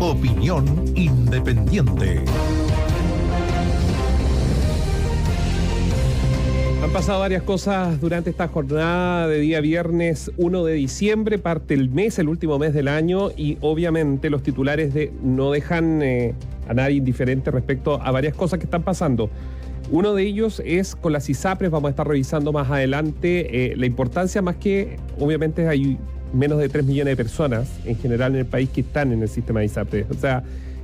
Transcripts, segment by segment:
Opinión independiente. Han pasado varias cosas durante esta jornada de día viernes 1 de diciembre, parte el mes, el último mes del año, y obviamente los titulares no dejan a nadie indiferente respecto a varias cosas que están pasando. Uno de ellos es con las ISAPRES, vamos a estar revisando más adelante la importancia, más que obviamente hay menos de 3 millones de personas en general en el país que están en el sistema de ISAPRES, o sea,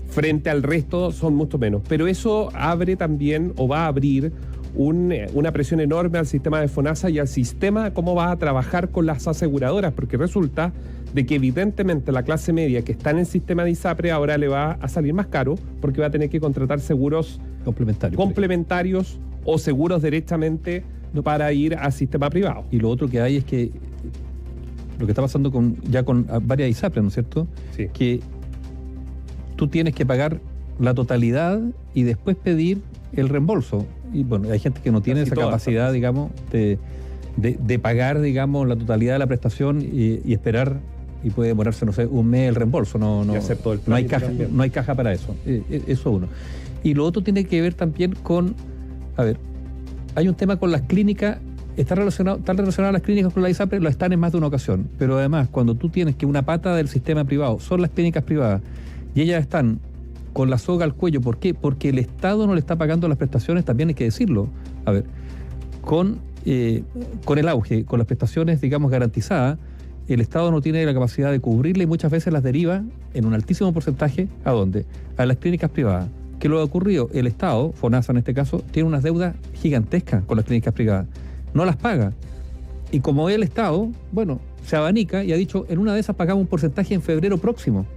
frente al resto son mucho menos, pero eso abre también o va a abrir una presión enorme al sistema de FONASA y al sistema cómo va a trabajar con las aseguradoras, porque resulta de que evidentemente la clase media que está en el sistema de ISAPRE ahora le va a salir más caro porque va a tener que contratar seguros complementarios o seguros directamente para ir al sistema privado. Y lo otro que hay es que lo que está pasando con varias ISAPRES, ¿no es cierto? Sí. Que tú tienes que pagar la totalidad y después pedir el reembolso. Y bueno, hay gente que no tiene esa capacidad, digamos, de pagar, digamos, la totalidad de la prestación y esperar, y puede demorarse, no sé, un mes el reembolso. No hay caja para eso. Eso uno. Y lo otro tiene que ver también con, hay un tema con las clínicas. Están relacionadas las clínicas con la ISAPRE, lo están en más de una ocasión. Pero además, cuando tú tienes que una pata del sistema privado son las clínicas privadas y ellas están con la soga al cuello, ¿por qué? Porque el Estado no le está pagando las prestaciones, también hay que decirlo. Con el auge, con las prestaciones, digamos, garantizadas, el Estado no tiene la capacidad de cubrirle y muchas veces las deriva en un altísimo porcentaje, ¿a dónde? A las clínicas privadas. ¿Qué lo ha ocurrido? El Estado, FONASA en este caso, tiene unas deudas gigantescas con las clínicas privadas. No las paga. Y como el Estado, se abanica y ha dicho, en una de esas pagamos un porcentaje en febrero próximo.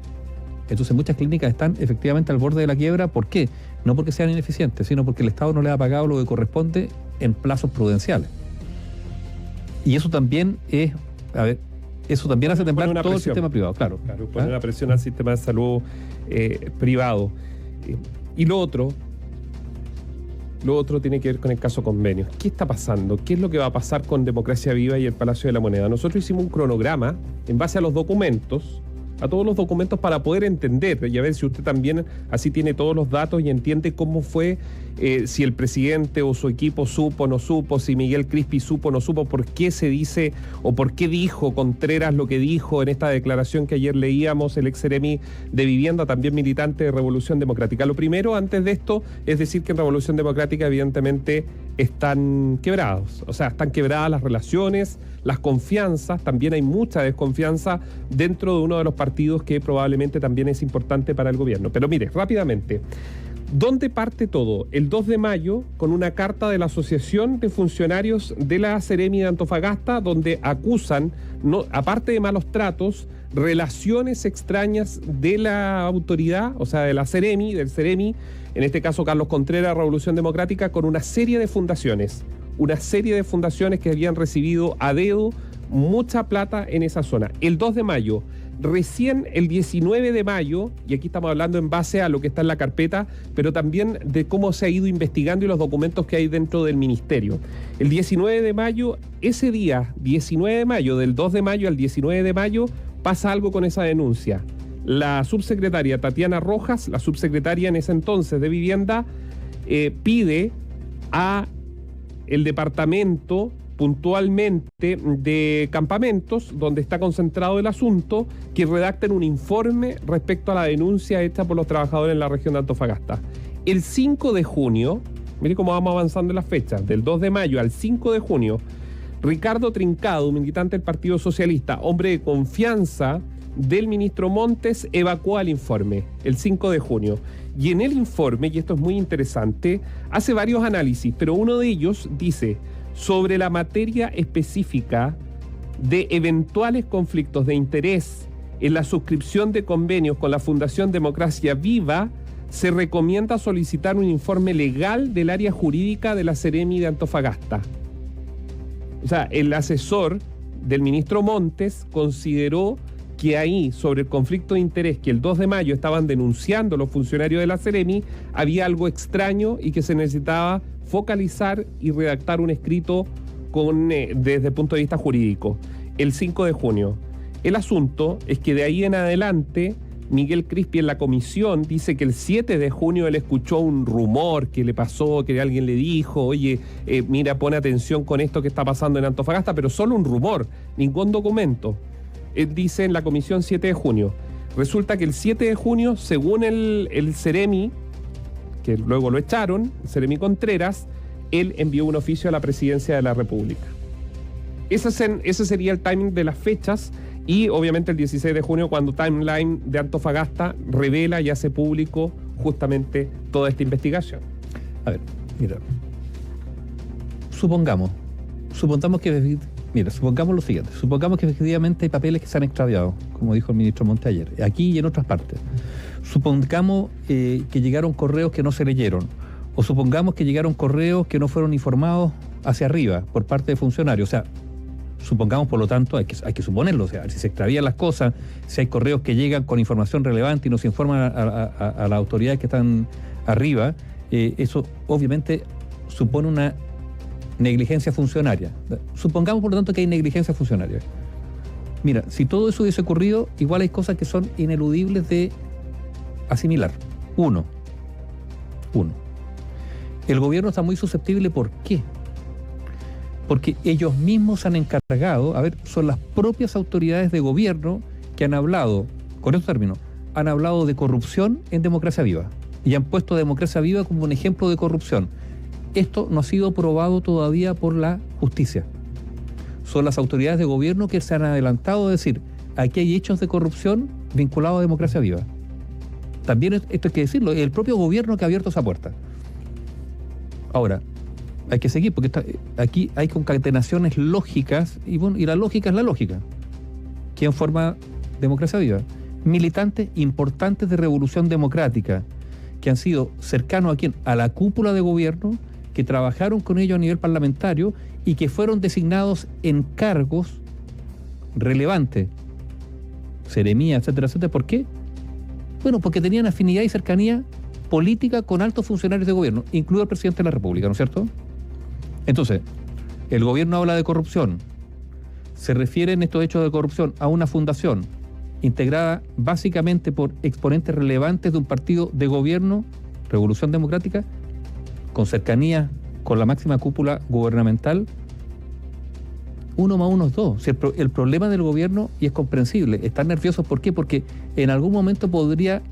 Entonces muchas clínicas están efectivamente al borde de la quiebra. ¿Por qué? No porque sean ineficientes, sino porque el Estado no les ha pagado lo que corresponde en plazos prudenciales. Y eso también hace temblar todo el sistema privado, claro. Pone una presión al sistema de salud privado. Y lo otro tiene que ver con el caso convenios. ¿Qué está pasando? ¿Qué es lo que va a pasar con Democracia Viva y el Palacio de la Moneda? Nosotros hicimos un cronograma en base a los documentos, a todos los documentos, para poder entender y a ver si usted también así tiene todos los datos y entiende cómo fue, si el presidente o su equipo supo o no supo, si Miguel Crispi supo o no supo, por qué se dice o por qué dijo Contreras lo que dijo en esta declaración que ayer leíamos, el ex seremi de Vivienda, también militante de Revolución Democrática. Lo primero, antes de esto, es decir que en Revolución Democrática evidentemente están quebrados, o sea, están quebradas las relaciones, las confianzas, también hay mucha desconfianza dentro de uno de los partidos que probablemente también es importante para el gobierno. Pero mire, rápidamente, ¿dónde parte todo? El 2 de mayo, con una carta de la Asociación de Funcionarios de la Seremi de Antofagasta, donde acusan, aparte de malos tratos, relaciones extrañas de la autoridad, o sea, de la Seremi, del Seremi, en este caso Carlos Contreras, Revolución Democrática, con una serie de fundaciones que habían recibido a dedo mucha plata en esa zona. El 2 de mayo, recién el 19 de mayo, y aquí estamos hablando en base a lo que está en la carpeta, pero también de cómo se ha ido investigando y los documentos que hay dentro del ministerio. El 19 de mayo, ese día, 19 de mayo, del 2 de mayo al 19 de mayo, pasa algo con esa denuncia. La subsecretaria Tatiana Rojas, la subsecretaria en ese entonces de Vivienda, pide a el departamento puntualmente de campamentos, donde está concentrado el asunto, que redacten un informe respecto a la denuncia hecha por los trabajadores en la región de Antofagasta. El 5 de junio, mire cómo vamos avanzando en las fechas, del 2 de mayo al 5 de junio, Ricardo Trincado, militante del Partido Socialista, hombre de confianza del ministro Montes, evacuó el informe el 5 de junio. Y en el informe, y esto es muy interesante, hace varios análisis, pero uno de ellos dice sobre la materia específica de eventuales conflictos de interés en la suscripción de convenios con la Fundación Democracia Viva, se recomienda solicitar un informe legal del área jurídica de la Seremi de Antofagasta. O sea, el asesor del ministro Montes consideró que ahí, sobre el conflicto de interés que el 2 de mayo estaban denunciando los funcionarios de la Seremi, había algo extraño y que se necesitaba focalizar y redactar un escrito desde el punto de vista jurídico. El 5 de junio. El asunto es que de ahí en adelante Miguel Crispi en la comisión dice que el 7 de junio él escuchó un rumor que le pasó, que alguien le dijo, oye, mira, pone atención con esto que está pasando en Antofagasta, pero solo un rumor, ningún documento. Él dice en la comisión 7 de junio. Resulta que el 7 de junio, según el Ceremi, que luego lo echaron, el Ceremi Contreras, él envió un oficio a la presidencia de la República. Ese sería el timing de las fechas. Y obviamente el 16 de junio, cuando Timeline de Antofagasta revela y hace público justamente toda esta investigación. A ver, mira. Supongamos lo siguiente. Supongamos que efectivamente hay papeles que se han extraviado, como dijo el ministro Monte ayer, aquí y en otras partes. Supongamos que llegaron correos que no se leyeron. O supongamos que llegaron correos que no fueron informados hacia arriba por parte de funcionarios. O sea, supongamos, por lo tanto, hay que suponerlo, o sea, si se extravían las cosas, si hay correos que llegan con información relevante y nos informan a las autoridades que están arriba, eso obviamente supone una negligencia funcionaria. Supongamos, por lo tanto, que hay negligencia funcionaria. Mira, si todo eso hubiese ocurrido, igual hay cosas que son ineludibles de asimilar. Uno. El gobierno está muy susceptible, ¿por qué? Porque ellos mismos han encargado, son las propias autoridades de gobierno que han hablado, con esos términos, han hablado de corrupción en Democracia Viva y han puesto a Democracia Viva como un ejemplo de corrupción. Esto no ha sido probado todavía por la justicia. Son las autoridades de gobierno que se han adelantado a decir, aquí hay hechos de corrupción vinculados a Democracia Viva. También esto hay que decirlo, es el propio gobierno que ha abierto esa puerta. Ahora, hay que seguir, porque aquí hay concatenaciones lógicas, y la lógica es la lógica. ¿Quién forma Democracia Viva? Militantes importantes de Revolución Democrática, que han sido cercanos a la cúpula de gobierno, que trabajaron con ellos a nivel parlamentario y que fueron designados en cargos relevantes, seremía, etcétera, etcétera. ¿Por qué? Bueno, porque tenían afinidad y cercanía política con altos funcionarios de gobierno, incluido el presidente de la República, ¿no es cierto? Entonces, el gobierno habla de corrupción, se refieren estos hechos de corrupción a una fundación integrada básicamente por exponentes relevantes de un partido de gobierno, Revolución Democrática, con cercanía con la máxima cúpula gubernamental. 1 más 1 es 2. Si el problema del gobierno, y es comprensible, están nerviosos, ¿por qué? Porque en algún momento podría,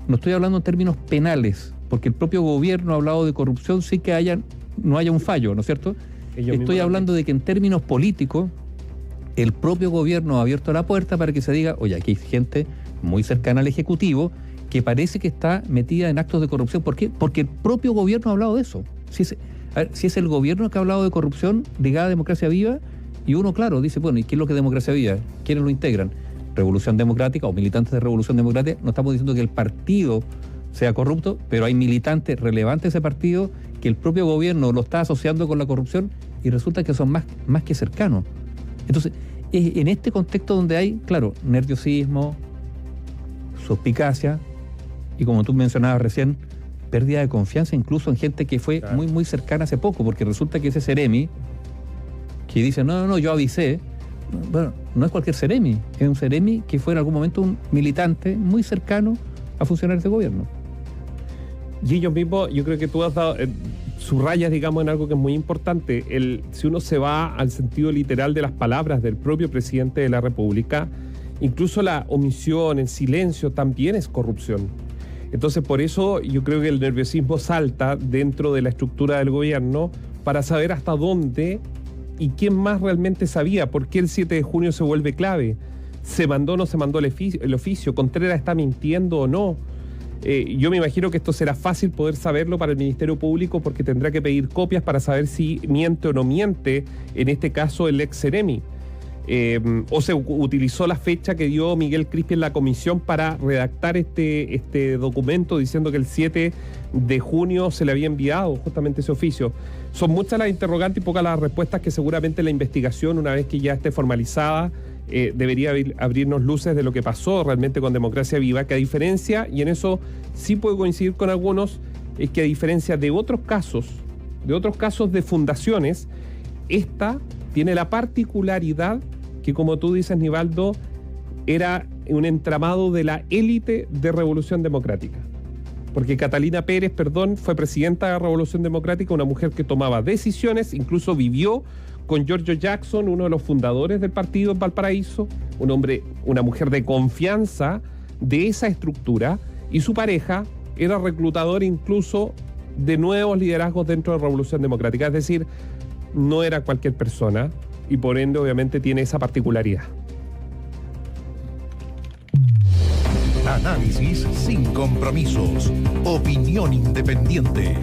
no estoy hablando en términos penales, porque el propio gobierno ha hablado de corrupción sin que no haya un fallo, ¿no es cierto? Estoy hablando de que en términos políticos, el propio gobierno ha abierto la puerta para que se diga, oye, aquí hay gente muy cercana al Ejecutivo que parece que está metida en actos de corrupción. ¿Por qué? Porque el propio gobierno ha hablado de eso. Si es el gobierno que ha hablado de corrupción ligada a Democracia Viva, y uno, claro, dice, bueno, ¿y qué es lo que es Democracia Viva? ¿Quiénes lo integran? Revolución Democrática o militantes de Revolución Democrática. No estamos diciendo que el partido sea corrupto, pero hay militantes relevantes de ese partido que el propio gobierno lo está asociando con la corrupción y resulta que son más que cercanos. Entonces, es en este contexto donde hay, claro, nerviosismo, suspicacia y, como tú mencionabas recién, pérdida de confianza incluso en gente que fue muy, muy cercana hace poco, porque resulta que ese Ceremi que dice, no, yo avisé, bueno, no es cualquier Ceremi, es un Ceremi que fue en algún momento un militante muy cercano a funcionarios de gobierno. Y ellos mismos, yo creo que tú has dado, subrayas, digamos, en algo que es muy importante. Si uno se va al sentido literal de las palabras del propio presidente de la República, incluso la omisión, el silencio, también es corrupción. Entonces, por eso yo creo que el nerviosismo salta dentro de la estructura del gobierno para saber hasta dónde y quién más realmente sabía. ¿Por qué el 7 de junio se vuelve clave? ¿Se mandó o no se mandó el oficio? ¿Contreras está mintiendo o no? Yo me imagino que esto será fácil poder saberlo para el Ministerio Público, porque tendrá que pedir copias para saber si miente o no miente, en este caso el ex Ceremi. O se utilizó la fecha que dio Miguel Crispi en la comisión para redactar este documento diciendo que el 7 de junio se le había enviado justamente ese oficio. Son muchas las interrogantes y pocas las respuestas que seguramente la investigación, una vez que ya esté formalizada, debería abrirnos luces de lo que pasó realmente con Democracia Viva, que a diferencia, y en eso sí puedo coincidir con algunos, es que a diferencia de otros casos de fundaciones, esta tiene la particularidad que, como tú dices, Nivaldo, era un entramado de la élite de Revolución Democrática. Porque Catalina Pérez, fue presidenta de la Revolución Democrática, una mujer que tomaba decisiones, incluso vivió con Giorgio Jackson, uno de los fundadores del partido en Valparaíso, una mujer de confianza de esa estructura, y su pareja era reclutador incluso de nuevos liderazgos dentro de la Revolución Democrática. Es decir, no era cualquier persona y por ende obviamente tiene esa particularidad. Análisis sin compromisos. Opinión independiente.